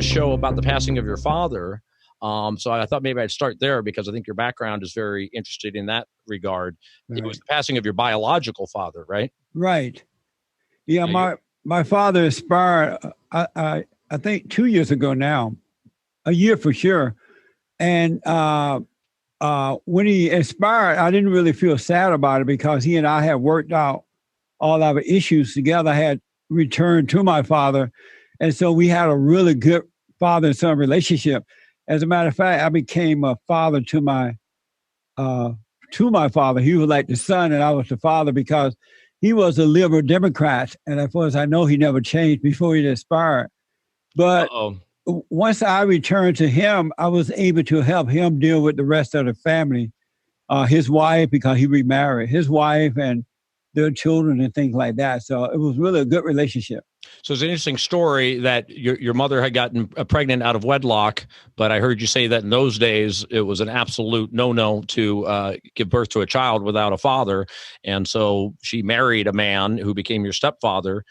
a show about the passing of your father. So I thought maybe I'd start there because I think your background is very interested in that regard. Right. It was the passing of your biological father, right? Right. Yeah, my father expired, I think 2 years ago now, a year for sure. And when he expired, I didn't really feel sad about it because he and I had worked out all our issues together. I had returned to my father. And so we had a really good father and son relationship. As a matter of fact, I became a father to my father. He was like the son and I was the father because he was a liberal Democrat. And as far as I know, he never changed before he expired. But once I returned to him, I was able to help him deal with the rest of the family, his wife, because he remarried, his wife and their children and things like that. So it was really a good relationship. So it's an interesting story that your mother had gotten pregnant out of wedlock, but I heard you say that in those days, it was an absolute no-no to give birth to a child without a father. And so she married a man who became your stepfather.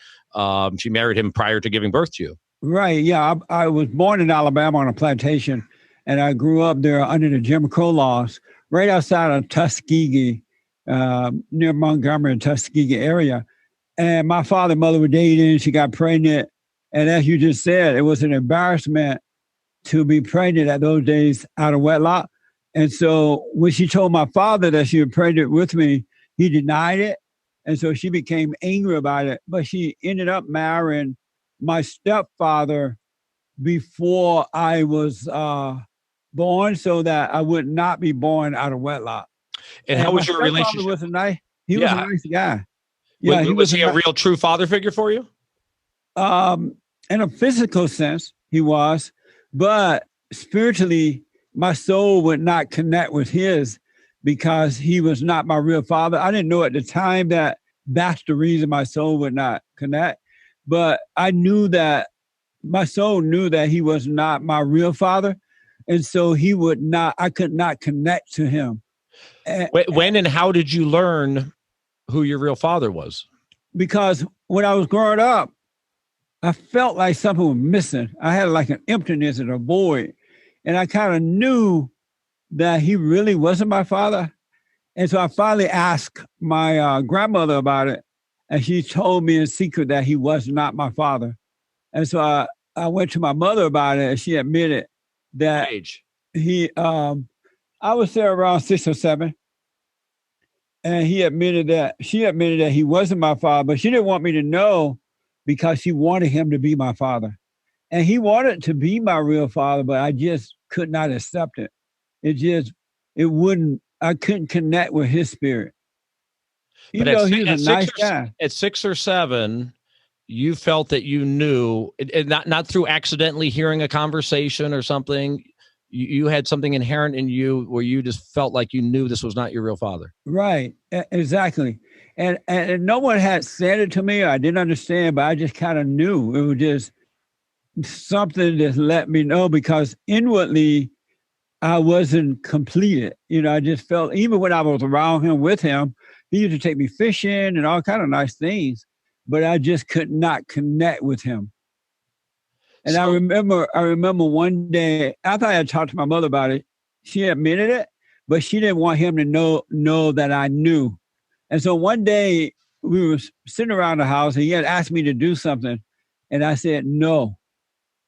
She married him prior to giving birth to you. Right. Yeah. I was born in Alabama on a plantation, and I grew up there under the Jim Crow laws, right outside of Tuskegee, near Montgomery and Tuskegee area. And my father and mother were dating. She got pregnant. And as you just said, it was an embarrassment to be pregnant at those days out of wedlock. And so when she told my father that she was pregnant with me, he denied it. And so she became angry about it. But she ended up marrying my stepfather before I was born so that I would not be born out of wedlock. And how was your relationship? Was a nice guy. Yeah, was he a real true father figure for you? In a physical sense, he was, but spiritually, my soul would not connect with his because he was not my real father. I didn't know at the time that that's the reason my soul would not connect, but I knew that my soul knew that he was not my real father, and so I could not connect to him. When and how did you learn who your real father was? Because when I was growing up, I felt like something was missing. I had like an emptiness and a void. And I kind of knew that he really wasn't my father. And so I finally asked my grandmother about it. And she told me in secret that he was not my father. And so I went to my mother about it, and she admitted that age? I was there around 6 or 7. And she admitted that he wasn't my father, but she didn't want me to know because she wanted him to be my father. And he wanted to be my real father, but I just could not accept it. I couldn't connect with his spirit. Even though he was a nice guy. At 6 or 7, you felt that you knew, and not through accidentally hearing a conversation or something. You had something inherent in you where you just felt like you knew this was not your real father. Right. Exactly. And no one had said it to me. I didn't understand, but I just kind of knew. It was just something that let me know because inwardly I wasn't completed. I just felt, even when I was around him, with him, he used to take me fishing and all kind of nice things, but I just could not connect with him. And I remember one day after I had talked to my mother about it, she admitted it, but she didn't want him to know that I knew. And so one day we were sitting around the house and he had asked me to do something. And I said, no.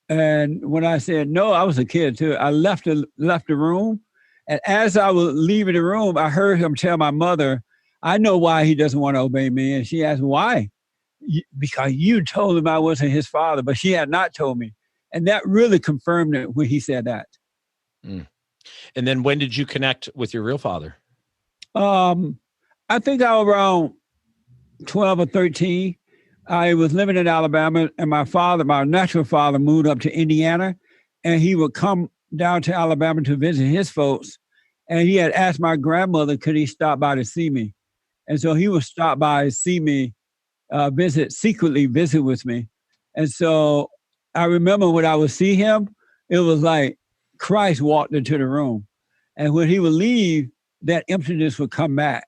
And when I said no, I was a kid too. I left the room. And as I was leaving the room, I heard him tell my mother, I know why he doesn't want to obey me. And she asked, why? Because you told him I wasn't his father, but she had not told me. And that really confirmed it when he said that. Mm. And then when did you connect with your real father? I think I was around 12 or 13. I was living in Alabama, and my natural father moved up to Indiana, and he would come down to Alabama to visit his folks. And he had asked my grandmother, could he stop by to see me? And so he would stop by and see me, secretly visit with me. And so I remember when I would see him, it was like Christ walked into the room. And when he would leave, that emptiness would come back.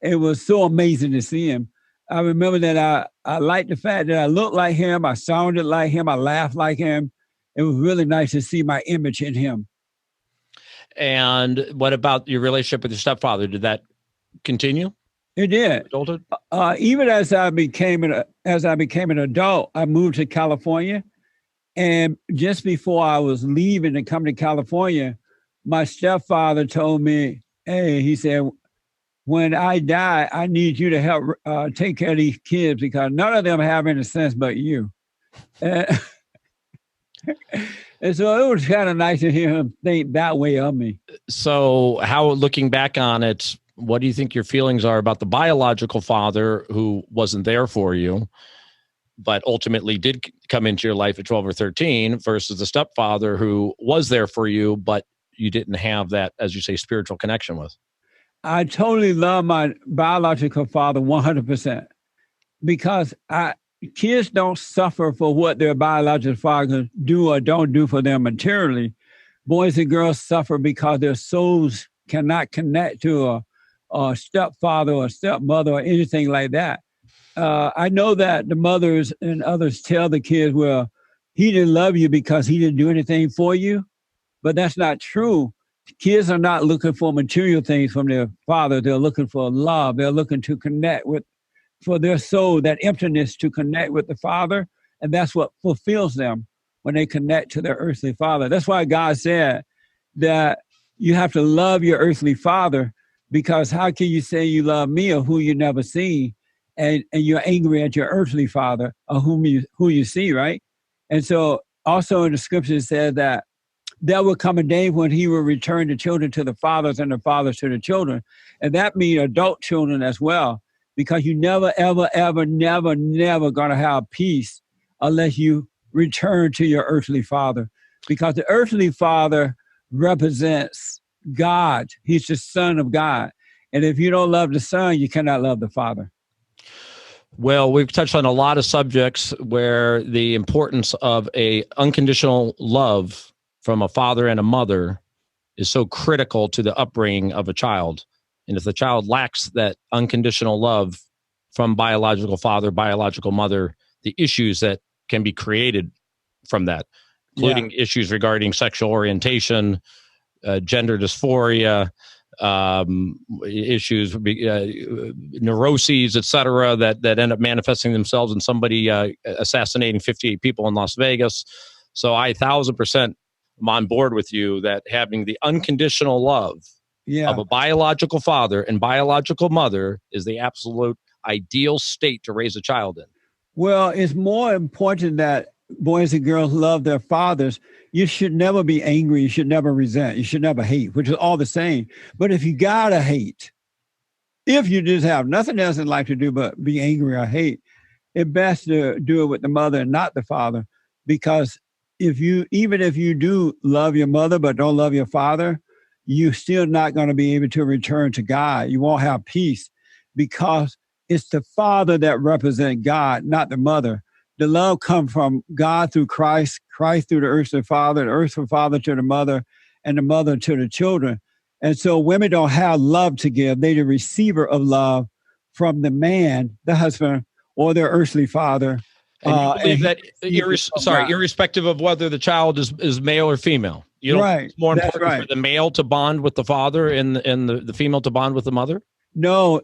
It was so amazing to see him. I remember that I liked the fact that I looked like him, I sounded like him, I laughed like him. it was really nice to see my image in him. And what about your relationship with your stepfather? Did that continue? It did. Adulthood? Even as I became an adult, I moved to California. And just before I was leaving to come to California, my stepfather told me, hey, he said, when I die, I need you to help take care of these kids because none of them have any sense but you. And so it was kind of nice to hear him think that way of me. So how, looking back on it, what do you think your feelings are about the biological father who wasn't there for you, but ultimately did come into your life at 12 or 13 versus the stepfather who was there for you, but you didn't have that, as you say, spiritual connection with? I totally love my biological father 100% because kids don't suffer for what their biological father do or don't do for them materially. Boys and girls suffer because their souls cannot connect to a stepfather or stepmother or anything like that. I know that the mothers and others tell the kids, well, he didn't love you because he didn't do anything for you, but that's not true. Kids are not looking for material things from their father. They're looking for love. They're looking to connect with, for their soul, that emptiness to connect with the Father. And that's what fulfills them when they connect to their earthly father. That's why God said that you have to love your earthly father, because how can you say you love me or who you never seen, and you're angry at your earthly father or who you see, right? And so also in the scripture it said that there will come a day when he will return the children to the fathers and the fathers to the children. And that means adult children as well, because you never, ever, ever, never going to have peace unless you return to your earthly father, because the earthly father represents God. He's the Son of God. And if you don't love the Son, you cannot love the Father. Well, we've touched on a lot of subjects where the importance of a unconditional love from a father and a mother is so critical to the upbringing of a child. And if the child lacks that unconditional love from biological father, biological mother, the issues that can be created from that, including issues regarding sexual orientation, gender dysphoria, issues, neuroses, etc., that end up manifesting themselves in somebody assassinating 58 people in Las Vegas. So I 1,000% am on board with you that having the unconditional love of a biological father and biological mother is the absolute ideal state to raise a child in. Well, it's more important that boys and girls love their fathers. You should never be angry. You should never resent. You should never hate, which is all the same. But if you gotta hate, if you just have nothing else in life to do but be angry or hate, it's best to do it with the mother and not the father. Because even if you do love your mother but don't love your father, you're still not going to be able to return to God. You won't have peace, because it's the father that represents God, not the mother. The love comes from God through Christ, Christ through the earthly father, the earthly father to the mother, and the mother to the children. And so women don't have love to give. They're the receiver of love from the man, the husband, or their earthly father. And you believe that irrespective of whether the child is male or female. You don't think it's more important for the male to bond with the father and the female to bond with the mother? No,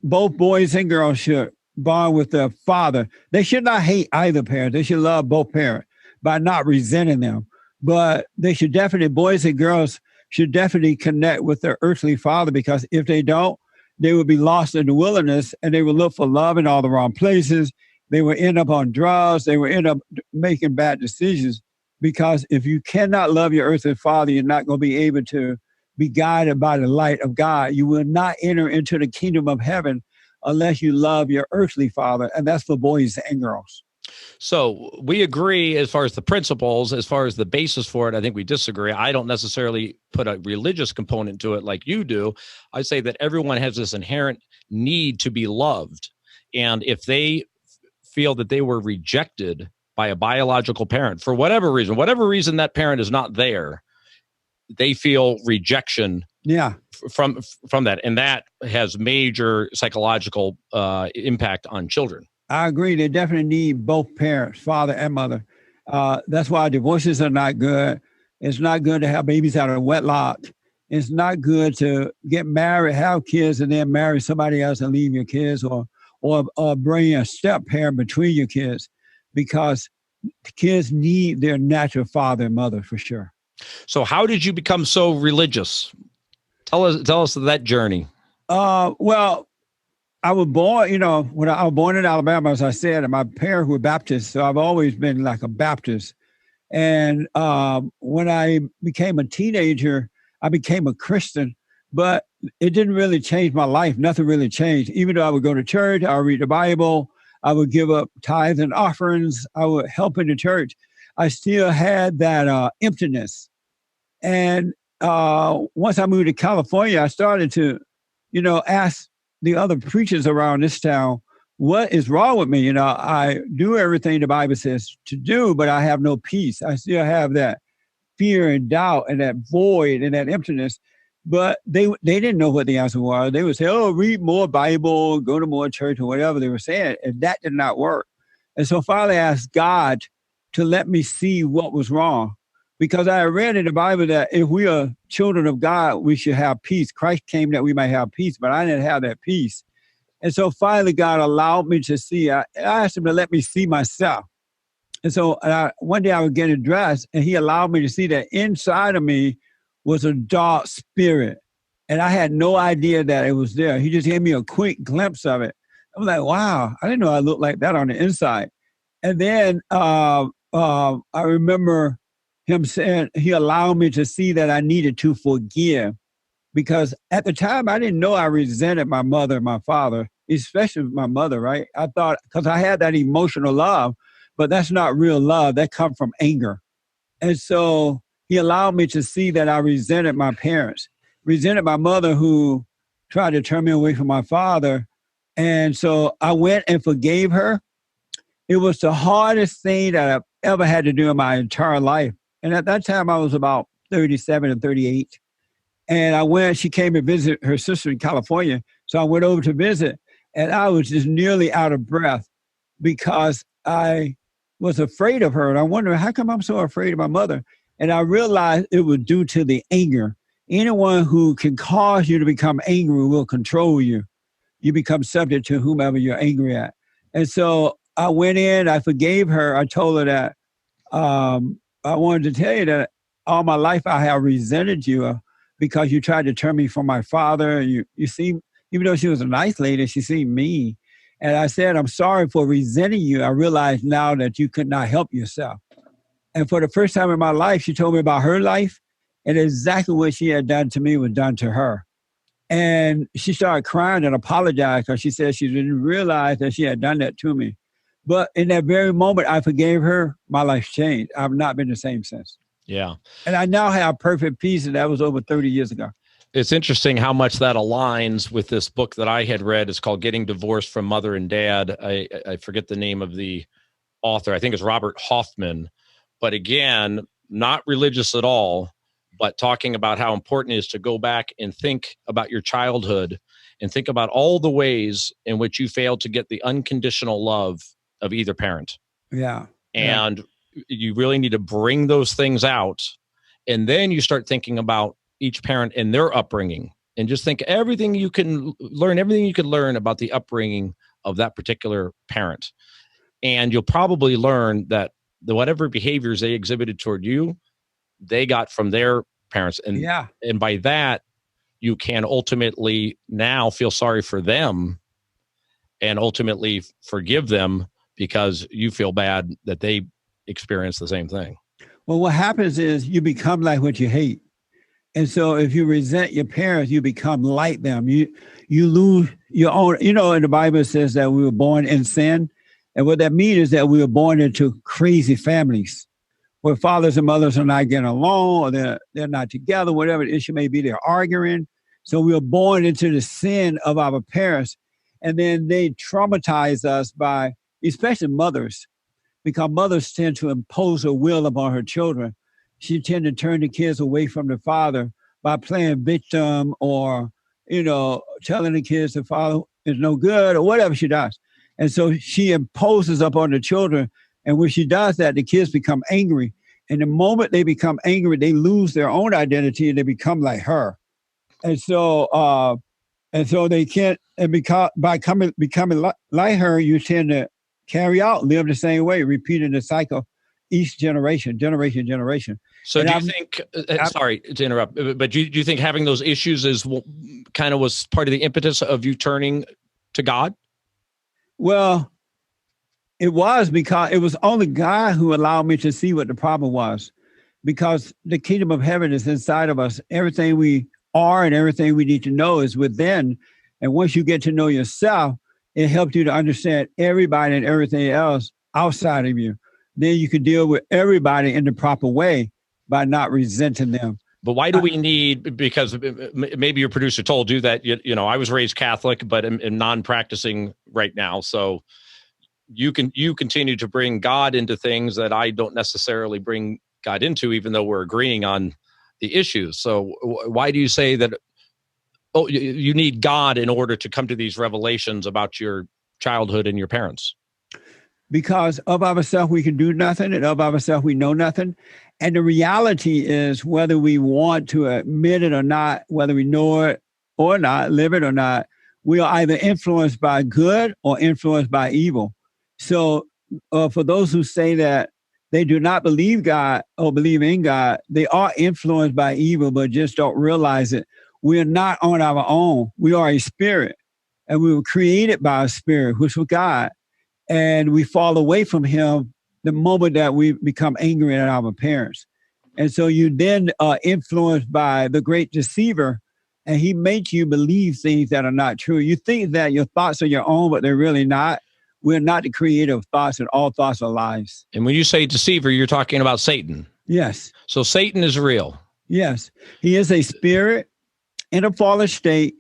both boys and girls should bond with their father. They should not hate either parent. They should love both parents by not resenting them. But they should definitely, boys and girls should definitely connect with their earthly father, because if they don't, they will be lost in the wilderness and they will look for love in all the wrong places. They will end up on drugs. They will end up making bad decisions, because if you cannot love your earthly father, you're not going to be able to be guided by the light of God. You will not enter into the kingdom of heaven unless you love your earthly father. And that's for boys and girls. So we agree as far as the principles, as far as the basis for it. I think we disagree. I don't necessarily put a religious component to it like you do. I say that everyone has this inherent need to be loved. And if they feel that they were rejected by a biological parent for whatever reason that parent is not there, they feel rejection from that. And that has major psychological impact on children. I agree. They definitely need both parents, father and mother. That's why divorces are not good. It's not good to have babies out of wedlock. It's not good to get married, have kids, and then marry somebody else and leave your kids, or bring a step parent between your kids, because the kids need their natural father and mother for sure. So how did you become so religious? Tell us that journey. Well, I was born, when I was born in Alabama, as I said, and my parents were Baptists, so I've always been like a Baptist. And when I became a teenager, I became a Christian, but it didn't really change my life. Nothing really changed. Even though I would go to church, I would read the Bible, I would give up tithes and offerings, I would help in the church, I still had that emptiness. And once I moved to California, I started to, ask the other preachers around this town, what is wrong with me? I do everything the Bible says to do, but I have no peace. I still have that fear and doubt and that void and that emptiness. But they didn't know what the answer was. They would say, oh, read more Bible, go to more church, or whatever they were saying. And that did not work. And so finally I asked God to let me see what was wrong. Because I read in the Bible that if we are children of God, we should have peace. Christ came that we might have peace, but I didn't have that peace. And so finally, God allowed me to see. I asked him to let me see myself. And so one day I was getting dressed, and he allowed me to see that inside of me was a dark spirit. And I had no idea that it was there. He just gave me a quick glimpse of it. I was like, wow, I didn't know I looked like that on the inside. And then I remember him saying, he allowed me to see that I needed to forgive. Because at the time, I didn't know I resented my mother and my father, especially my mother, right? I thought, because I had that emotional love, but that's not real love. That comes from anger. And so he allowed me to see that I resented my parents, resented my mother who tried to turn me away from my father. And so I went and forgave her. It was the hardest thing that I've ever had to do in my entire life. And at that time, I was about 37 and 38. And she came to visit her sister in California. So I went over to visit, and I was just nearly out of breath because I was afraid of her. And I wondered, how come I'm so afraid of my mother? And I realized it was due to the anger. Anyone who can cause you to become angry will control you. You become subject to whomever you're angry at. And so I went in, I forgave her. I told her that I wanted to tell you that all my life I have resented you because you tried to turn me from my father. You seem, even though she was a nice lady, she seemed mean. And I said, I'm sorry for resenting you. I realize now that you could not help yourself. And for the first time in my life, she told me about her life, and exactly what she had done to me was done to her. And she started crying and apologized because she said she didn't realize that she had done that to me. But in that very moment I forgave her, my life changed. I've not been the same since. Yeah. And I now have perfect peace, and that was over 30 years ago. It's interesting how much that aligns with this book that I had read. It's called Getting Divorced from Mother and Dad. I forget the name of the author. I think it's Robert Hoffman. But again, not religious at all, but talking about how important it is to go back and think about your childhood and think about all the ways in which you failed to get the unconditional love of either parent. Yeah. And you really need to bring those things out. And then you start thinking about each parent and their upbringing, and just think everything you can learn about the upbringing of that particular parent. And you'll probably learn that whatever behaviors they exhibited toward you, they got from their parents. And by that, you can ultimately now feel sorry for them and ultimately forgive them because you feel bad that they experience the same thing. Well, what happens is you become like what you hate. And so if you resent your parents, you become like them. You lose your own, in the Bible it says that we were born in sin. And what that means is that we were born into crazy families where fathers and mothers are not getting along, or they're not together, whatever the issue may be, they're arguing. So we were born into the sin of our parents. And then they traumatize us by, especially mothers, because mothers tend to impose her will upon her children. She tend to turn the kids away from the father by playing victim or, telling the kids the father is no good or whatever she does. And so she imposes upon the children And when she does that, the kids become angry. And the moment they become angry, they lose their own identity and they become like her. And so they can't, and because by becoming like her, you tend to carry out, live the same way, repeating the cycle each generation. So and do you think, sorry to interrupt, but do you think having those issues is kind of was part of the impetus of you turning to God? Well, it was because it was only God who allowed me to see what the problem was, because the kingdom of heaven is inside of us. Everything we are and everything we need to know is within. And once you get to know yourself, it helps you to understand everybody and everything else outside of you. Then you can deal with everybody in the proper way by not resenting them. But why do we need, because maybe your producer told you that, you know, I was raised Catholic, but am non-practicing right now. So you continue to bring God into things that I don't necessarily bring God into, even though we're agreeing on the issues. So why do you say that, you need God in order to come to these revelations about your childhood and your parents? Because of ourselves, we can do nothing, and of ourselves, we know nothing. And the reality is, whether we want to admit it or not, whether we know it or not, live it or not, we are either influenced by good or influenced by evil. So for those who say that they do not believe God or believe in God, they are influenced by evil, but just don't realize it. We are not on our own. We are a spirit, and we were created by a spirit, which was God. And we fall away from him the moment that we become angry at our parents. And so you then are influenced by the great deceiver, and he makes you believe things that are not true. You think that your thoughts are your own, but they're really not. We're not the creator of thoughts, and all thoughts are lies. And when you say deceiver, you're talking about Satan. Yes. So Satan is real. Yes. He is a spirit in a fallen state,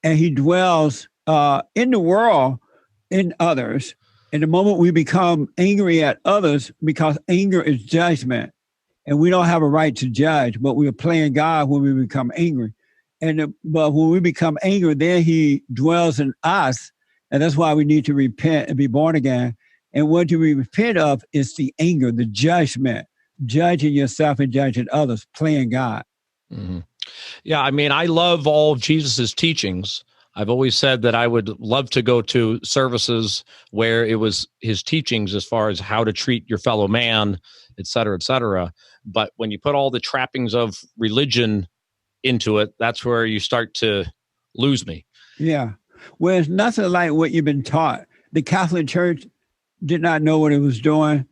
and he dwells in the world in others. And the moment we become angry at others, because anger is judgment, and we don't have a right to judge, but we are playing God when we become angry. But when we become angry, then he dwells in us, and that's why we need to repent and be born again. And what you repent of is the anger, the judgment, judging yourself and judging others, playing God. Mm-hmm. Yeah, I mean, I love all of Jesus's teachings. I've always said that I would love to go to services where it was his teachings as far as how to treat your fellow man, et cetera, et cetera. But when you put all the trappings of religion into it, that's where you start to lose me. Yeah. Well, it's nothing like what you've been taught. The Catholic Church did not know what it was doing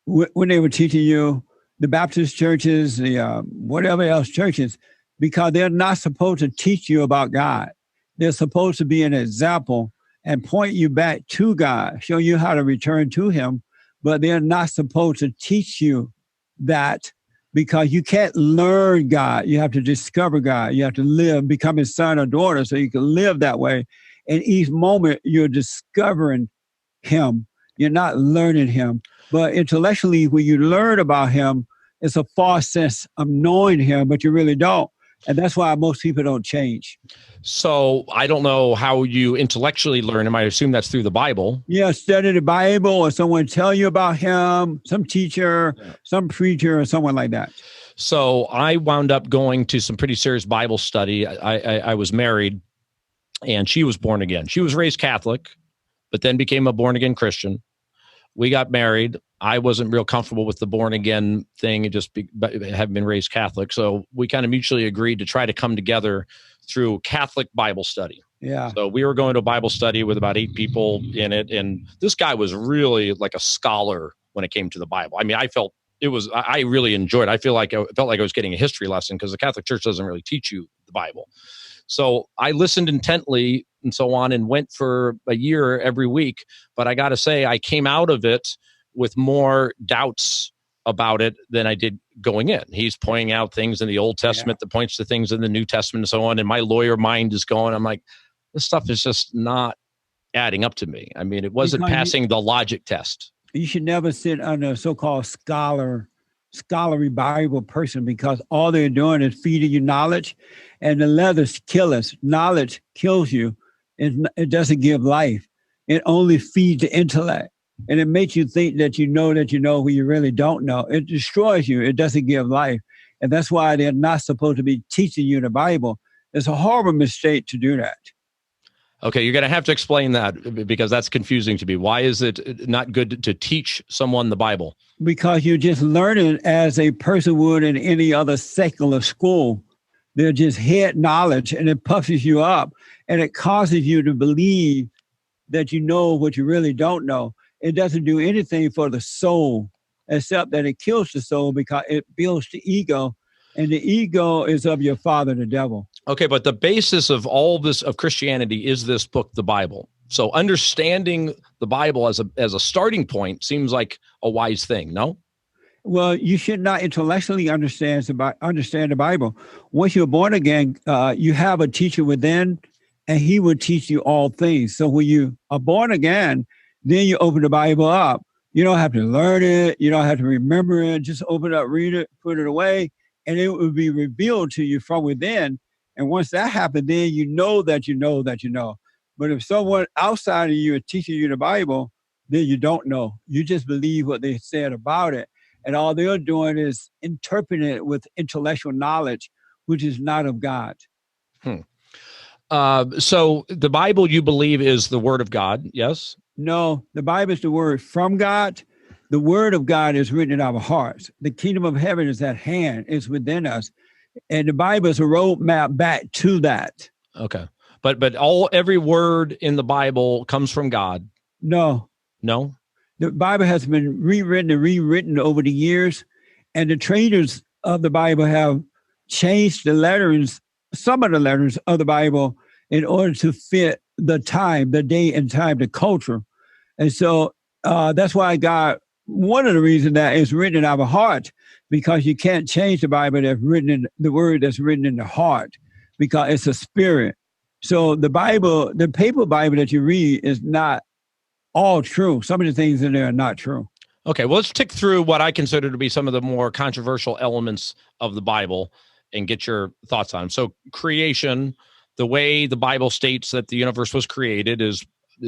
when they were teaching you. The Baptist churches, the whatever else churches, because they're not supposed to teach you about God. They're supposed to be an example and point you back to God, show you how to return to him, but they're not supposed to teach you that, because you can't learn God. You have to discover God. You have to live, become his son or daughter so you can live that way. And each moment you're discovering him. You're not learning him. But intellectually, when you learn about him, it's a false sense of knowing him, but you really don't. And that's why most people don't change. So I don't know how you intellectually learn him. I assume that's through the Bible. Yeah, study the Bible, or someone tell you about him, some teacher, some preacher, or someone like that. So I wound up going to some pretty serious Bible study. I was married, and she was born again. She was raised Catholic, but then became a born again Christian. We got married. I wasn't real comfortable with the born again thing, and just having been raised Catholic. So we kind of mutually agreed to try to come together through Catholic Bible study. Yeah. So we were going to a Bible study with about 8 people in it. And this guy was really like a scholar when it came to the Bible. I mean, I really enjoyed it. I felt like I was getting a history lesson, because the Catholic Church doesn't really teach you the Bible. So I listened intently and so on, and went for a year every week. But I got to say, I came out of it with more doubts about it than I did going in. He's pointing out things in the Old Testament that points to things in the New Testament and so on. And my lawyer mind is going, I'm like, this stuff is just not adding up to me. I mean, it wasn't passing the logic test. You should never sit under a so-called scholarly Bible person, because all they're doing is feeding you knowledge, and the letters kill us. Knowledge kills you. It doesn't give life. It only feeds the intellect. and it makes you think that you know when you really don't know. It destroys you. It doesn't give life. And that's why they're not supposed to be teaching you the Bible. It's a horrible mistake to do that. Okay, you're going to have to explain that because that's confusing to me. Why is it not good to teach someone the Bible? Because you're just learning as a person would in any other secular school. They're just head knowledge, and it puffs you up, and it causes you to believe that you know what you really don't know. It doesn't do anything for the soul, except that it kills the soul because it builds the ego, and the ego is of your father, the devil. Okay, but the basis of all this of Christianity is this book, the Bible. So understanding the Bible as a starting point seems like a wise thing, no? Well, you should not intellectually understand the Bible. Once you're born again, you have a teacher within, and he will teach you all things. So when you are born again, then you open the Bible up. You don't have to learn it. You don't have to remember it. Just open it up, read it, put it away, and it will be revealed to you from within. And once that happens, then you know that you know that you know. But if someone outside of you is teaching you the Bible, then you don't know. You just believe what they said about it. And all they're doing is interpreting it with intellectual knowledge, which is not of God. So the Bible, you believe, is the Word of God, yes? No, the Bible is the Word from God. The Word of God is written in our hearts. The kingdom of heaven is at hand. It's within us. And the Bible is a roadmap back to that. Okay. But every word in the Bible comes from God. No. The Bible has been rewritten over the years, and the traders of the Bible have changed the letters, some of the letters of the Bible, in order to fit the time, the day and time, the culture. And so that's why God, one of the reasons that it's written in our heart, because you can't change the Bible that's written in the word that's written in the heart, because it's a spirit. So the Bible, the paper Bible that you read is not all true. Some of the things in there are not true. Okay, well, let's tick through what I consider to be some of the more controversial elements of the Bible and get your thoughts on them. So creation, the way the Bible states that the universe was created is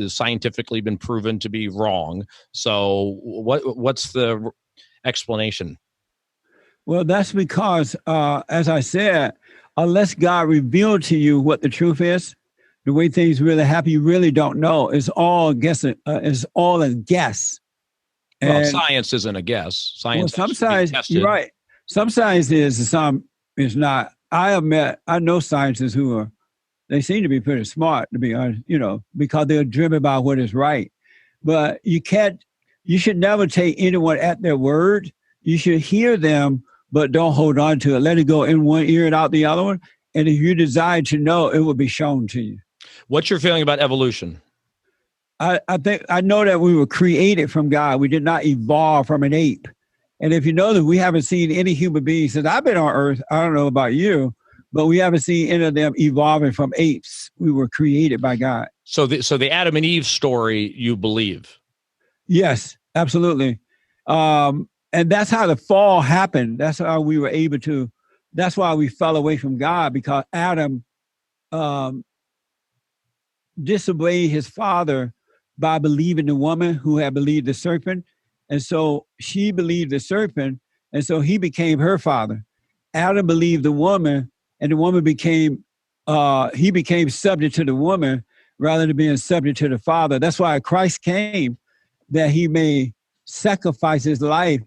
scientifically been proven to be wrong. So what's the explanation? Well, that's because, as I said, unless God revealed to you what the truth is, the way things really happen, you really don't know. It's all guessing. It's all a guess. Well, science isn't a guess. Science. Well, some science, you're right. Some science is, some is not. I know scientists who they seem to be pretty smart, to be honest, because they're driven by what is right. But you should never take anyone at their word. You should hear them, but don't hold on to it. Let it go in one ear and out the other one. And if you desire to know, it will be shown to you. What's your feeling about evolution? I think I know that we were created from God. We did not evolve from an ape. And if you know that we haven't seen any human beings since I've been on earth, I don't know about you, but we haven't seen any of them evolving from apes. We were created by God. So the Adam and Eve story, you believe? Yes, absolutely. And that's how the fall happened. That's how we were able to, that's why we fell away from God, because Adam disobeyed his father by believing the woman who had believed the serpent. And so she believed the serpent, and so he became her father. Adam believed the woman, and the woman became subject to the woman rather than being subject to the father. That's why Christ came, that he may sacrifice his life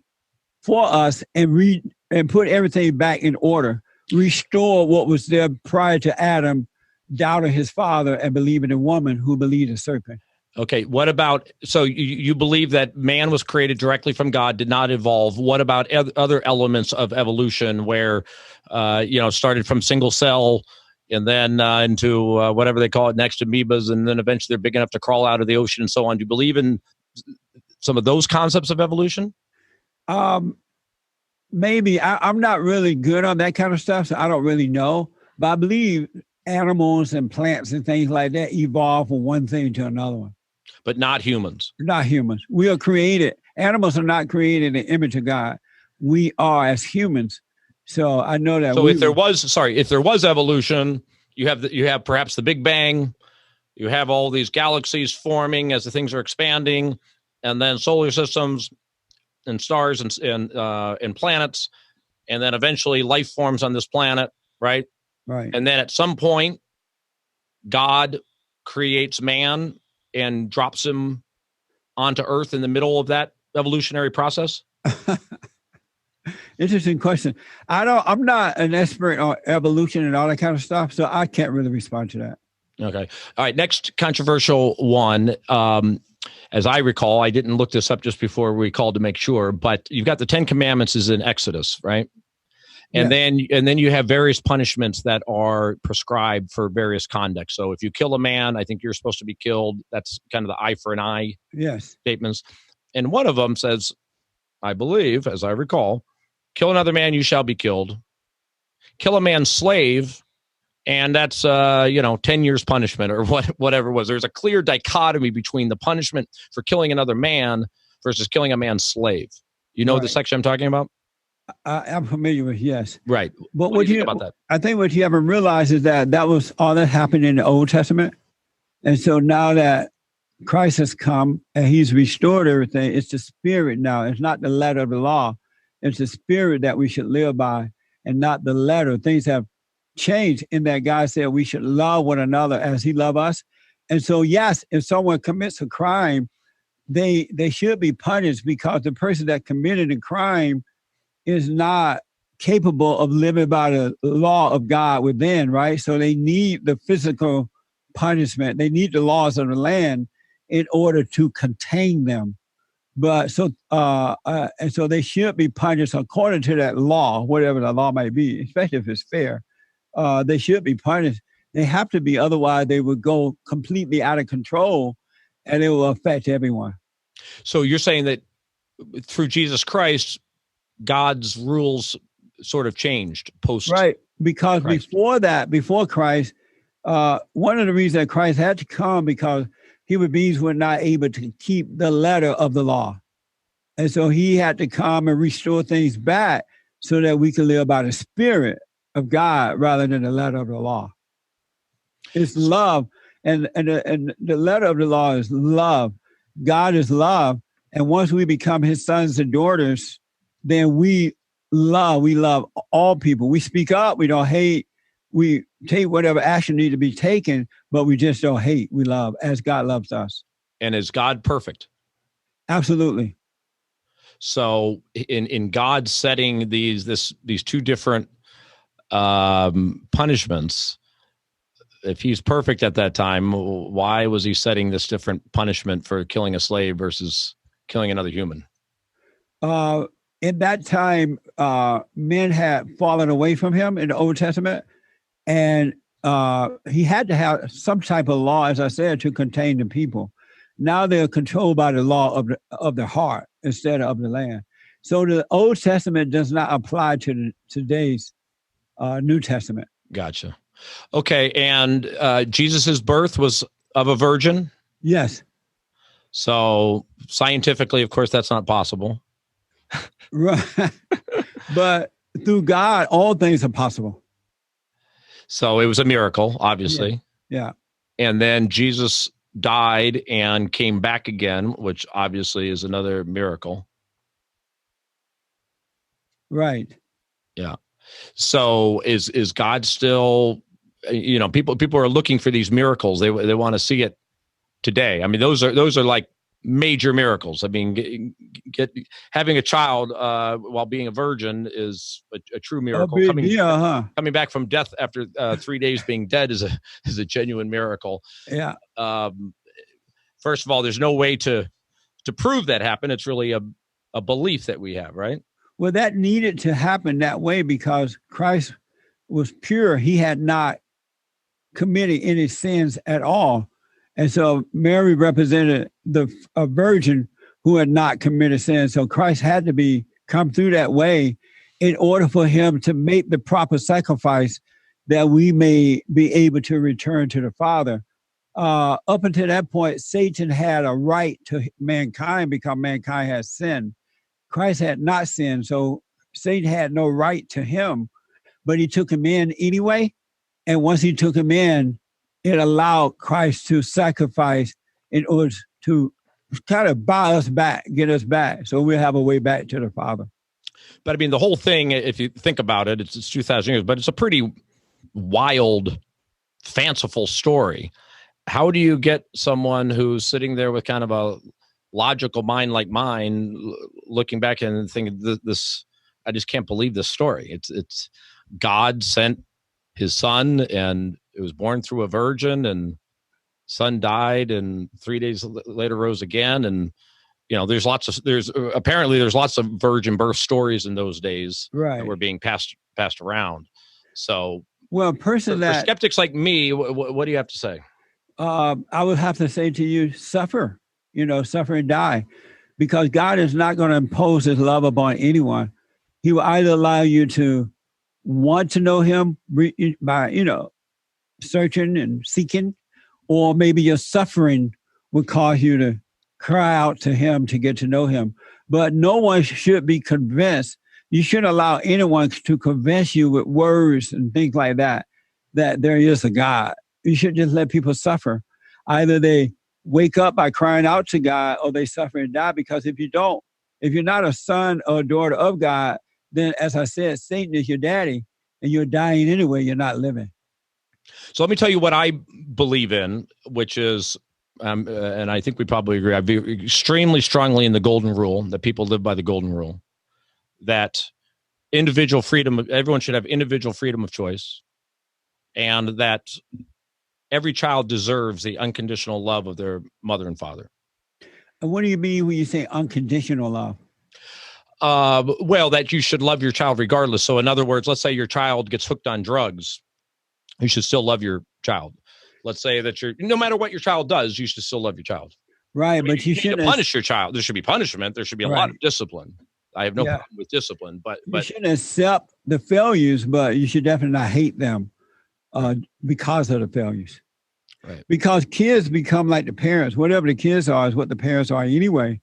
for us and put everything back in order, restore what was there prior to Adam doubting his father and believing the woman who believed the serpent. Okay, what about, so you believe that man was created directly from God, did not evolve. What about other elements of evolution where, started from single cell and then into whatever they call it next, amoebas, and then eventually they're big enough to crawl out of the ocean and so on. Do you believe in some of those concepts of evolution? Maybe. I'm not really good on that kind of stuff, so I don't really know. But I believe animals and plants and things like that evolve from one thing to another one. But not humans. Not humans. We are created. Animals are not created in the image of God. We are as humans. So I know that. So if there was evolution, you have perhaps the Big Bang, you have all these galaxies forming as the things are expanding, and then solar systems and stars and planets, and then eventually life forms on this planet, right? Right. And then at some point, God creates man and drops him onto Earth in the middle of that evolutionary process? Interesting question. I'm not an expert on evolution and all that kind of stuff, so I can't really respond to that. Okay. All right. Next controversial one. As I recall, I didn't look this up just before we called to make sure, but you've got the 10 Commandments is in Exodus, right? And then you have various punishments that are prescribed for various conduct. So if you kill a man, I think you're supposed to be killed. That's kind of the eye for an eye statements. And one of them says, I believe, as I recall, kill another man, you shall be killed. Kill a man's slave, and that's 10 years punishment or whatever it was. There's a clear dichotomy between the punishment for killing another man versus killing a man's slave. You know the section I'm talking about? I'm familiar with, yes. Right. But what do you think about that? I think what you haven't realized is that was all that happened in the Old Testament. And so now that Christ has come and he's restored everything, it's the spirit now. It's not the letter of the law. It's the spirit that we should live by and not the letter. Things have changed in that God said we should love one another as he loved us. And so, yes, if someone commits a crime, they should be punished because the person that committed a crime is not capable of living by the law of God within, right? So they need the physical punishment. They need the laws of the land in order to contain them. But and so they should be punished according to that law, whatever the law might be, especially if it's fair. They should be punished. They have to be, otherwise they would go completely out of control and it will affect everyone. So you're saying that through Jesus Christ, God's rules sort of changed post. Right. Because Christ. before Christ, one of the reasons that Christ had to come because human beings were not able to keep the letter of the law. And so he had to come and restore things back so that we could live by the spirit of God rather than the letter of the law. It's love. And the letter of the law is love. God is love. And once we become his sons and daughters, then we love all people. We speak up, we don't hate, we take whatever action needs to be taken, but we just don't hate, we love as God loves us. And is God perfect? Absolutely. So in God setting these two different punishments, if he's perfect at that time, why was he setting this different punishment for killing a slave versus killing another human? In that time, men had fallen away from him in the Old Testament, and he had to have some type of law, as I said, to contain the people. Now they're controlled by the law of the heart instead of the land. So the Old Testament does not apply to today's New Testament. Gotcha. Okay, and Jesus's birth was of a virgin? Yes. So scientifically, of course, that's not possible. Right. But through God, all things are possible. So it was a miracle, obviously. Yeah. And then Jesus died and came back again, which obviously is another miracle. Right. Yeah. So is God still, people are looking for these miracles. They want to see it today. I mean, those are like major miracles. I mean, having a child while being a virgin is a true miracle. Coming back from death after 3 days being dead is a genuine miracle. Yeah. First of all, there's no way to prove that happened. It's really a belief that we have, right? Well, that needed to happen that way because Christ was pure. He had not committed any sins at all. And so Mary represented a virgin who had not committed sin. So Christ had to come through that way in order for him to make the proper sacrifice that we may be able to return to the Father. Up until that point, Satan had a right to mankind because mankind has sinned. Christ had not sinned, so Satan had no right to him, but he took him in anyway. And once he took him in, it allowed Christ to sacrifice in order to kind of buy us back, get us back, so we'll have a way back to the Father. But I mean, the whole thing, if you think about it, it's 2,000 years, but it's a pretty wild, fanciful story. How do you get someone who's sitting there with kind of a logical mind like mine, looking back and thinking, this, I just can't believe this story. It's God sent his son, and it was born through a virgin, and son died, and 3 days later rose again. And there's lots of virgin birth stories in those days, right, that were being passed around. So, well, a person for skeptics like me, what do you have to say? I would have to say to you, suffer and die, because God is not going to impose his love upon anyone. He will either allow you to want to know him by, searching and seeking, or maybe your suffering will cause you to cry out to him to get to know him. But no one should be convinced. You shouldn't allow anyone to convince you with words and things like that there is a God. You should just let people suffer. Either they wake up by crying out to God, or they suffer and die. Because if you're not a son or a daughter of God, then, as I said, Satan is your daddy, and you're dying anyway. You're not living. So let me tell you what I believe in, which is, and I think we probably agree, I believe extremely strongly in the golden rule, that people live by the golden rule, that individual freedom, everyone should have individual freedom of choice, and that every child deserves the unconditional love of their mother and father. And what do you mean when you say unconditional love? Well, that you should love your child regardless. So in other words, let's say your child gets hooked on drugs, you should still love your child. Let's say that no matter what your child does, you should still love your child. Right, but you shouldn't punish your child. There should be punishment. There should be a lot of discipline. I have no problem with discipline, but you shouldn't accept the failures, but you should definitely not hate them because of the failures. Right. Because kids become like the parents. Whatever the kids are is what the parents are anyway.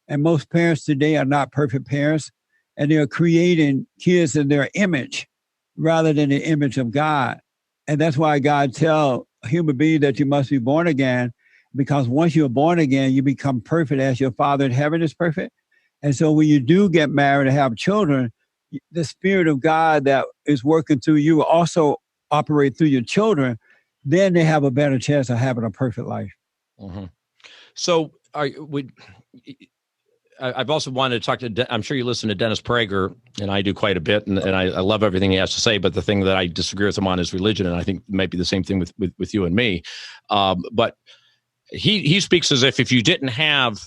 And most parents today are not perfect parents, and they're creating kids in their image rather than the image of God. And that's why God tells a human being that you must be born again, because once you're born again, you become perfect as your Father in heaven is perfect. And so when you do get married and have children, the Spirit of God that is working through you will also operate through your children. Then they have a better chance of having a perfect life. Mm-hmm. So I've also wanted to talk to, I'm sure you listen to Dennis Prager, and I do quite a bit, and I love everything he has to say, but the thing that I disagree with him on is religion, and I think it might be the same thing with you and me. But he speaks as if you didn't have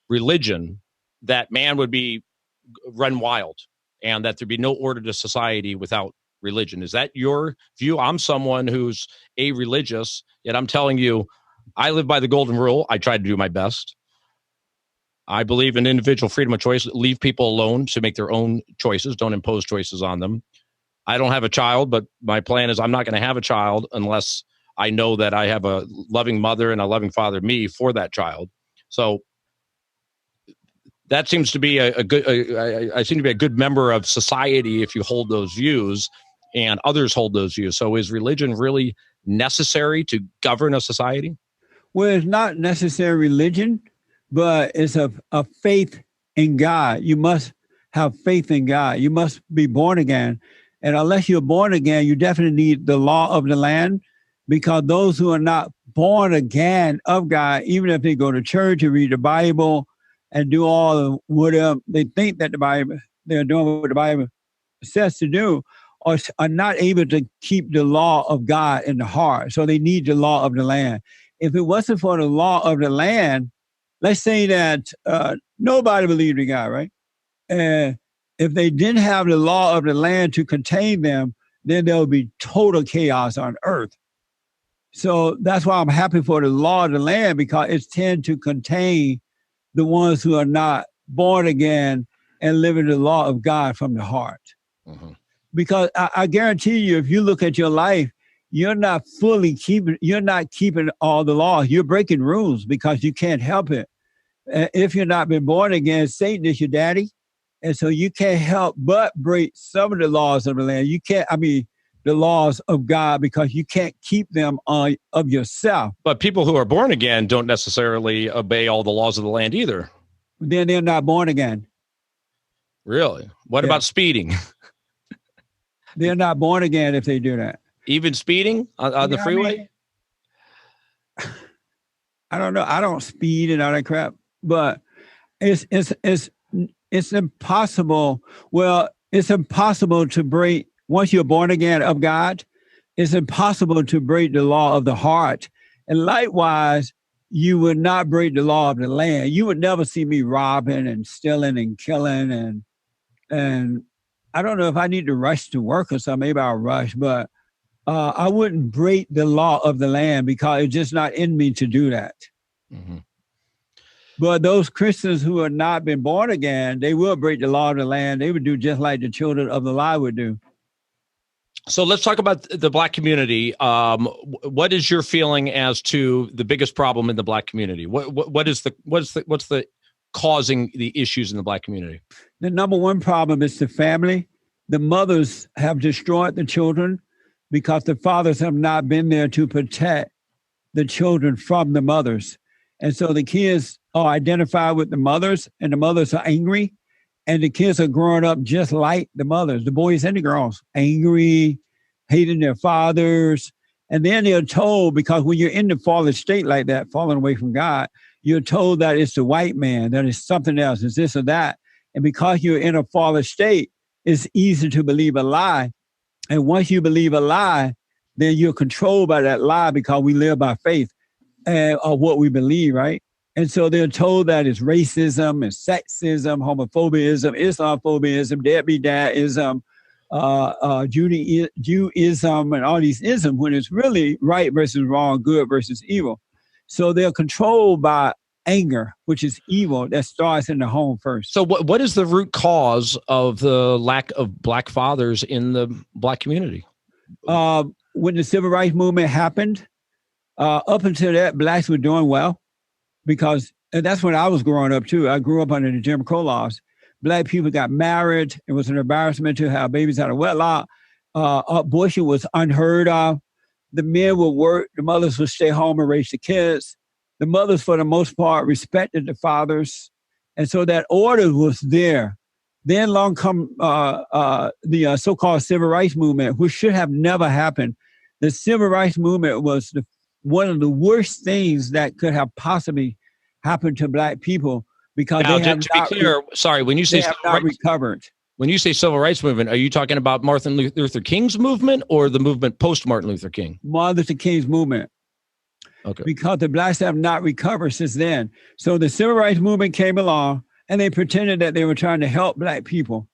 religion, that man would be run wild, and that there'd be no order to society without religion. Is that your view? I'm someone who's a-religious, yet I'm telling you, I live by the golden rule. I try to do my best. I believe in individual freedom of choice. Leave people alone to make their own choices. Don't impose choices on them. I don't have a child, but my plan is I'm not going to have a child unless I know that I have a loving mother and a loving father, me, for that child. So that seems to be a good. I seem to be a good member of society if you hold those views, and others hold those views. So is religion really necessary to govern a society? Well, it's not necessary religion, but it's a faith in God. You must have faith in God. You must be born again. And unless you're born again, you definitely need the law of the land, because those who are not born again of God, even if they go to church and read the Bible and do all of whatever they think that they're doing what the Bible says to do, are not able to keep the law of God in the heart. So they need the law of the land. If it wasn't for the law of the land, let's say that nobody believed in God, right? And if they didn't have the law of the land to contain them, then there would be total chaos on earth. So that's why I'm happy for the law of the land, because it tends to contain the ones who are not born again and living the law of God from the heart. Mm-hmm. Because I guarantee you, if you look at your life, you're not keeping all the laws. You're breaking rules because you can't help it. If you're not been born again, Satan is your daddy. And so you can't help but break some of the laws of the land. the laws of God because you can't keep them of yourself. But people who are born again don't necessarily obey all the laws of the land either. Then they're not born again. Really? What about speeding? They're not born again if they do that. Even speeding on the freeway? I don't know. I don't speed and all that crap, but it's impossible. Well, it's impossible to break, once you're born again of God, it's impossible to break the law of the heart. And likewise, you would not break the law of the land. You would never see me robbing and stealing and killing. And I don't know if I need to rush to work or something. Maybe I'll rush, but I wouldn't break the law of the land because it's just not in me to do that. Mm-hmm. But those Christians who have not been born again, they will break the law of the land. They would do just like the children of the lie would do. So let's talk about the Black community. What is your feeling as to the biggest problem in the Black community? What's the causing the issues in the Black community? The number one problem is the family. The mothers have destroyed the children because the fathers have not been there to protect the children from the mothers. And so the kids are identified with the mothers, and the mothers are angry, and the kids are growing up just like the mothers, the boys and the girls, angry, hating their fathers. And then they're told, because when you're in the fallen state like that, falling away from God, you're told that it's the white man, that it's something else, it's this or that. And because you're in a fallen state, it's easy to believe a lie. And once you believe a lie, then you're controlled by that lie because we live by faith of what we believe, right? And so they're told that it's racism, it's sexism, homophobia, Islamophobia, deadbeat dadism, Judaism, and all these isms, when it's really right versus wrong, good versus evil. So they're controlled by anger, which is evil, that starts in the home first. So what is the root cause of the lack of Black fathers in the Black community? When the Civil Rights Movement happened, up until that, Blacks were doing well because that's when I was growing up too. I grew up under the Jim Crow laws. Black people got married. It was an embarrassment to have babies out of wedlock. Abortion was unheard of. The men would work. The mothers would stay home and raise the kids. The mothers, for the most part, respected the fathers. And so that order was there. Then along come the so-called Civil Rights Movement, which should have never happened. The Civil Rights Movement was one of the worst things that could have possibly happened to Black people because now, they have to be clear, sorry, when you say recovered. When you say Civil Rights Movement, are you talking about Martin Luther King's movement or the movement post Martin Luther King? Martin Luther King's movement. Okay. Because the Blacks have not recovered since then. So the Civil Rights Movement came along and they pretended that they were trying to help Black people.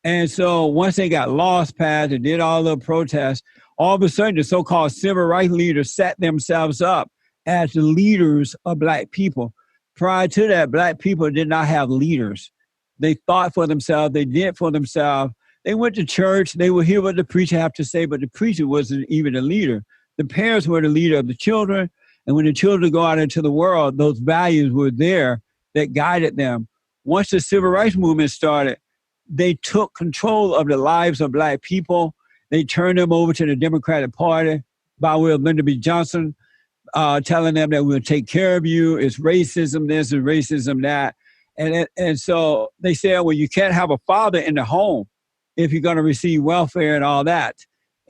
And so once they got laws passed and did all the protests, all of a sudden the so-called civil rights leaders set themselves up as the leaders of Black people. Prior to that, Black people did not have leaders. They thought for themselves, they did for themselves. They went to church, they would hear what the preacher had to say, but the preacher wasn't even a leader. The parents were the leader of the children, and when the children go out into the world, those values were there that guided them. Once the Civil Rights Movement started, they took control of the lives of Black people. They turned them over to the Democratic Party by way of Lyndon B. Johnson, telling them that we'll take care of you. It's racism this and racism that. And so they said, well, you can't have a father in the home if you're going to receive welfare and all that.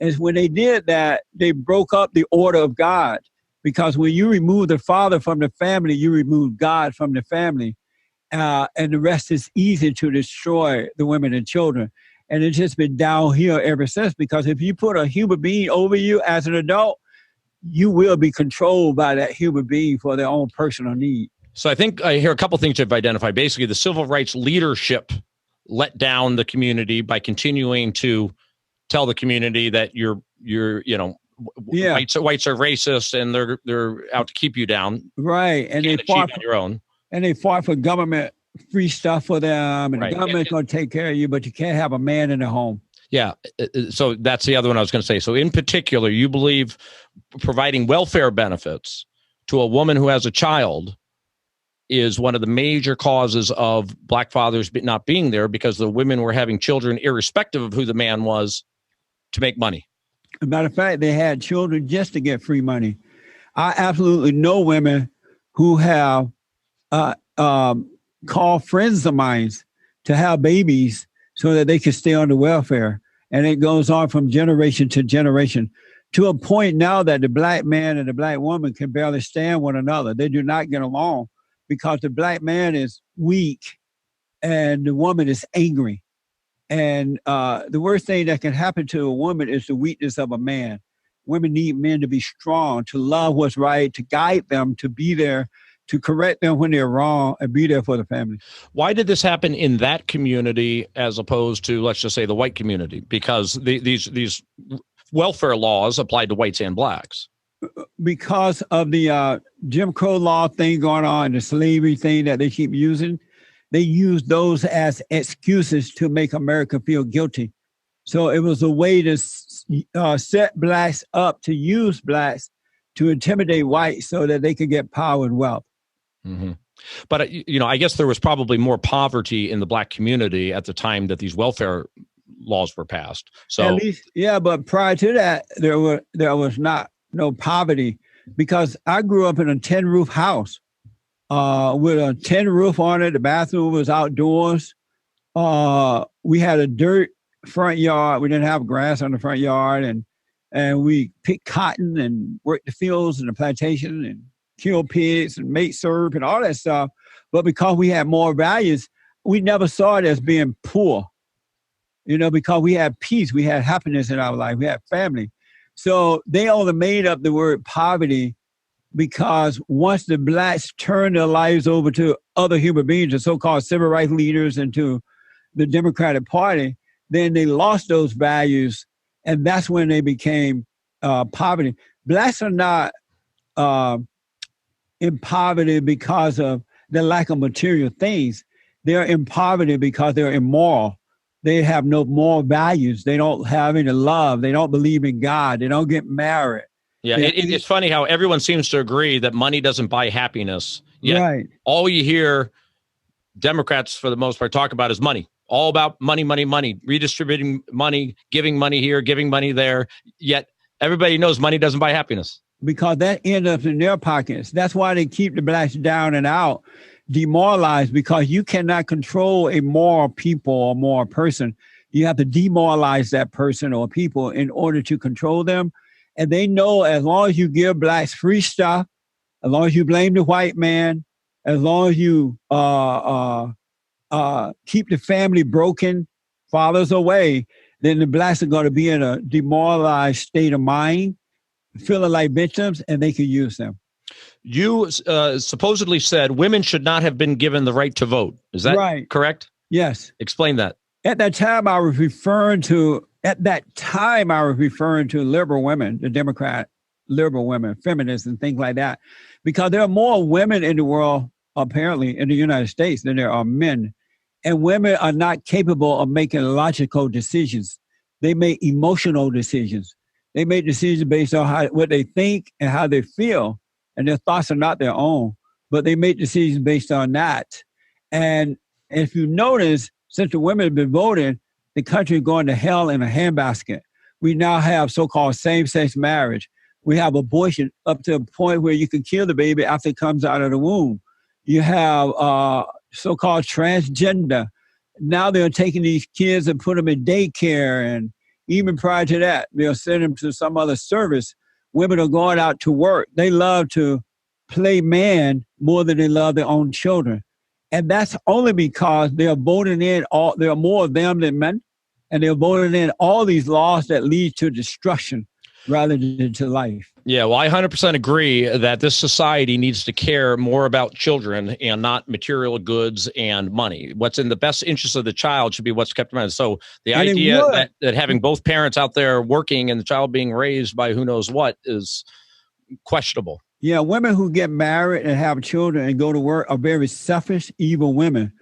And when they did that, they broke up the order of God. Because when you remove the father from the family, you remove God from the family. And the rest is easy to destroy the women and children. And it's just been downhill ever since. Because if you put a human being over you as an adult, you will be controlled by that human being for their own personal need. So I think I hear a couple things you've identified. Basically, the civil rights leadership let down the community by continuing to tell the community that whites are racist and they're out to keep you down. Right. And they fought on your own. And they fought for government free stuff for them, and the government's going to take care of you, but you can't have a man in the home. Yeah. So that's the other one I was going to say. So in particular, you believe providing welfare benefits to a woman who has a child is one of the major causes of Black fathers not being there, because the women were having children irrespective of who the man was to make money. As a matter of fact, they had children just to get free money. I absolutely know women who have called friends of mine to have babies so that they can stay on the welfare. And it goes on from generation to generation to a point now that the black man and the black woman can barely stand one another. They do not get along because the black man is weak and the woman is angry. And the worst thing that can happen to a woman is the weakness of a man. Women need men to be strong, to love what's right, to guide them, to be there, to correct them when they're wrong, and be there for the family. Why did this happen in that community as opposed to, let's just say, the white community? Because these welfare laws applied to whites and blacks. Because of the Jim Crow law thing going on, the slavery thing that they keep using, they use those as excuses to make America feel guilty. So it was a way to set blacks up, to use blacks to intimidate whites so that they could get power and wealth. Mm-hmm. But, I guess there was probably more poverty in the black community at the time that these welfare laws were passed. So at least, yeah, but prior to that, there was no poverty, because I grew up in a tin roof house with a tin roof on it. The bathroom was outdoors. We had a dirt front yard. We didn't have grass on the front yard, and we picked cotton and worked the fields and the plantation and killed pigs and made syrup and all that stuff. But because we had more values, we never saw it as being poor, because we had peace, we had happiness in our life, we had family. So they only made up the word poverty because once the blacks turned their lives over to other human beings, the so-called civil rights leaders, and to the Democratic Party, then they lost those values, and that's when they became poverty. Blacks are not in poverty because of the lack of material things. They're in poverty because they're immoral. They have no moral values. They don't have any love. They don't believe in God. They don't get married. Yeah, it's funny how everyone seems to agree that money doesn't buy happiness. Yet right. All you hear Democrats, for the most part, talk about is money. All about money, money, money, redistributing money, giving money here, giving money there. Yet everybody knows money doesn't buy happiness. Because that ends up in their pockets. That's why they keep the blacks down and out, demoralized, because you cannot control a moral people or moral person. You have to demoralize that person or people in order to control them. And they know as long as you give blacks free stuff, as long as you blame the white man, as long as you keep the family broken, fathers away, then the blacks are going to be in a demoralized state of mind, feeling like victims, and they can use them. You supposedly said women should not have been given the right to vote. Is that right? Correct? Yes. Explain that. At that time, I was referring to liberal women, the Democrat liberal women, feminists, and things like that, because there are more women in the world, apparently, in the United States than there are men. And women are not capable of making logical decisions. They make emotional decisions. They make decisions based on what they think and how they feel. And their thoughts are not their own, but they make decisions based on that. And if you notice, since the women have been voting, the country is going to hell in a handbasket. We now have so-called same-sex marriage. We have abortion up to a point where you can kill the baby after it comes out of the womb. You have so-called transgender. Now they're taking these kids and put them in daycare, and even prior to that, they'll send them to some other service. Women are going out to work. They love to play man more than they love their own children. And that's only because they are voting in there are more of them than men, and they're voting in all these laws that lead to destruction rather than to life. Yeah, well, I 100% agree that this society needs to care more about children and not material goods and money. What's in the best interest of the child should be what's kept in mind. So the idea that having both parents out there working and the child being raised by who knows what is questionable. Yeah, women who get married and have children and go to work are very selfish, evil women.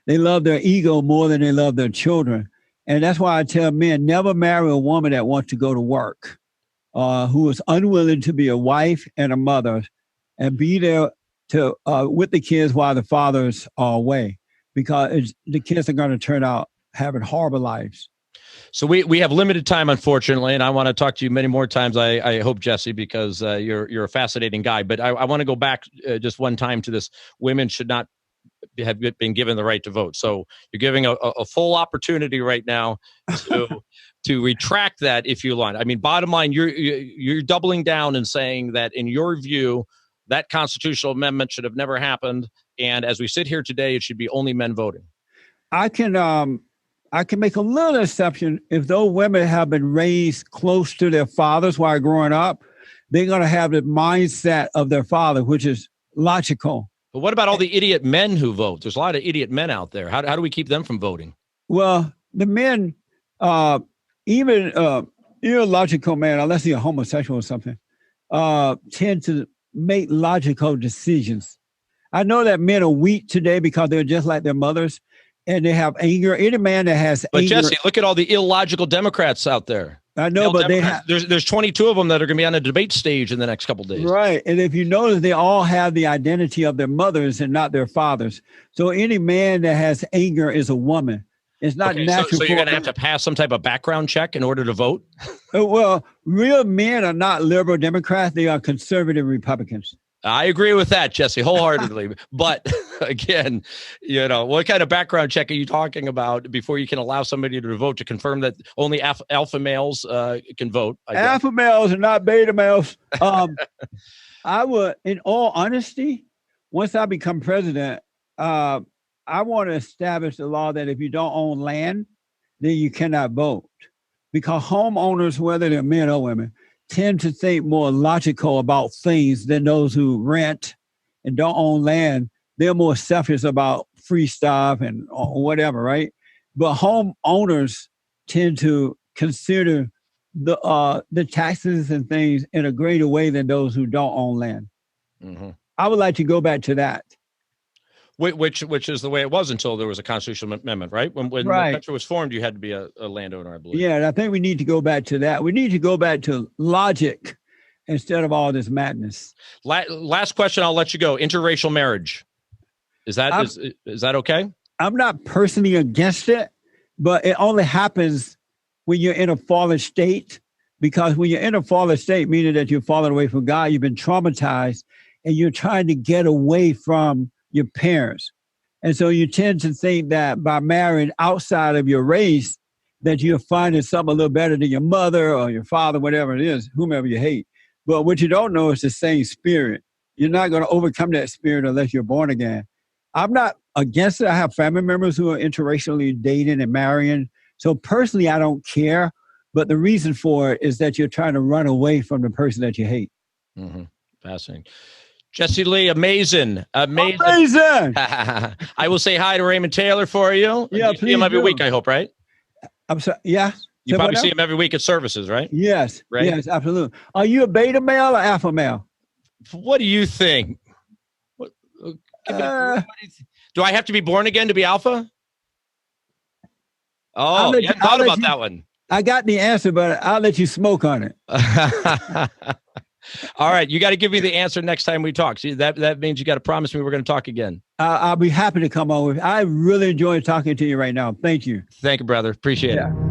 They love their ego more than they love their children. And that's why I tell men, never marry a woman that wants to go to work. Who is unwilling to be a wife and a mother and be there to with the kids while the fathers are away, because the kids are going to turn out having horrible lives. So we have limited time, unfortunately, and I want to talk to you many more times. I hope, Jesse, because you're a fascinating guy. But I want to go back just one time to this: women should not have been given the right to vote. So you're giving a full opportunity right now to retract that if you want. I mean, bottom line, you're doubling down and saying that in your view, that constitutional amendment should have never happened, and as we sit here today, it should be only men voting. I can make a little exception. If those women have been raised close to their fathers while growing up, they're going to have the mindset of their father, which is logical. But what about all the idiot men who vote? There's a lot of idiot men out there. How do we keep them from voting? Well, the men, even illogical men, unless you're homosexual or something, tend to make logical decisions. I know that men are weak today because they're just like their mothers and they have anger. Any man that has But anger. Jesse, look at all the illogical Democrats out there. I know, but there's 22 of them that are going to be on a debate stage in the next couple of days. Right. And if you notice, they all have the identity of their mothers and not their fathers. So any man that has anger is a woman. It's not natural. So you're going to have to pass some type of background check in order to vote? Well, real men are not liberal Democrats. They are conservative Republicans. I agree with that, Jesse, wholeheartedly. But again, what kind of background check are you talking about before you can allow somebody to vote to confirm that only alpha males can vote? Alpha males are not beta males. I would, in all honesty, once I become president, I want to establish the law that if you don't own land, then you cannot vote. Because homeowners, whether they're men or women, tend to think more logical about things than those who rent and don't own land. They're more selfish about free stuff and whatever, right? But homeowners tend to consider the taxes and things in a greater way than those who don't own land. Mm-hmm. I would like to go back to that. Which is the way it was until there was a constitutional amendment, right? When the country was formed, you had to be a landowner, I believe. Yeah, and I think we need to go back to that. We need to go back to logic instead of all this madness. Last question, I'll let you go. Interracial marriage. Is that okay? I'm not personally against it, but it only happens when you're in a fallen state. Because when you're in a fallen state, meaning that you're falling away from God, you've been traumatized, and you're trying to get away from your parents. And so you tend to think that by marrying outside of your race, that you're finding something a little better than your mother or your father, whatever it is, whomever you hate. But what you don't know is the same spirit. You're not going to overcome that spirit unless you're born again. I'm not against it. I have family members who are interracially dating and marrying. So personally, I don't care. But the reason for it is that you're trying to run away from the person that you hate. Mm-hmm. Fascinating. Jesse Lee, amazing. I will say hi to Raymond Taylor for you. Yeah, you see him every week, I hope, right? I'm sorry. Yeah. You probably see him every week at services, right? Yes. Right? Yes, absolutely. Are you a beta male or alpha male? What do you think? Do I have to be born again to be alpha? Oh, you hadn't thought about that one. I got the answer, but I'll let you smoke on it. All right. You got to give me the answer next time we talk. See, that means you got to promise me we're going to talk again. I'll be happy to come on with. I really enjoy talking to you right now. Thank you. Thank you, brother. Appreciate it.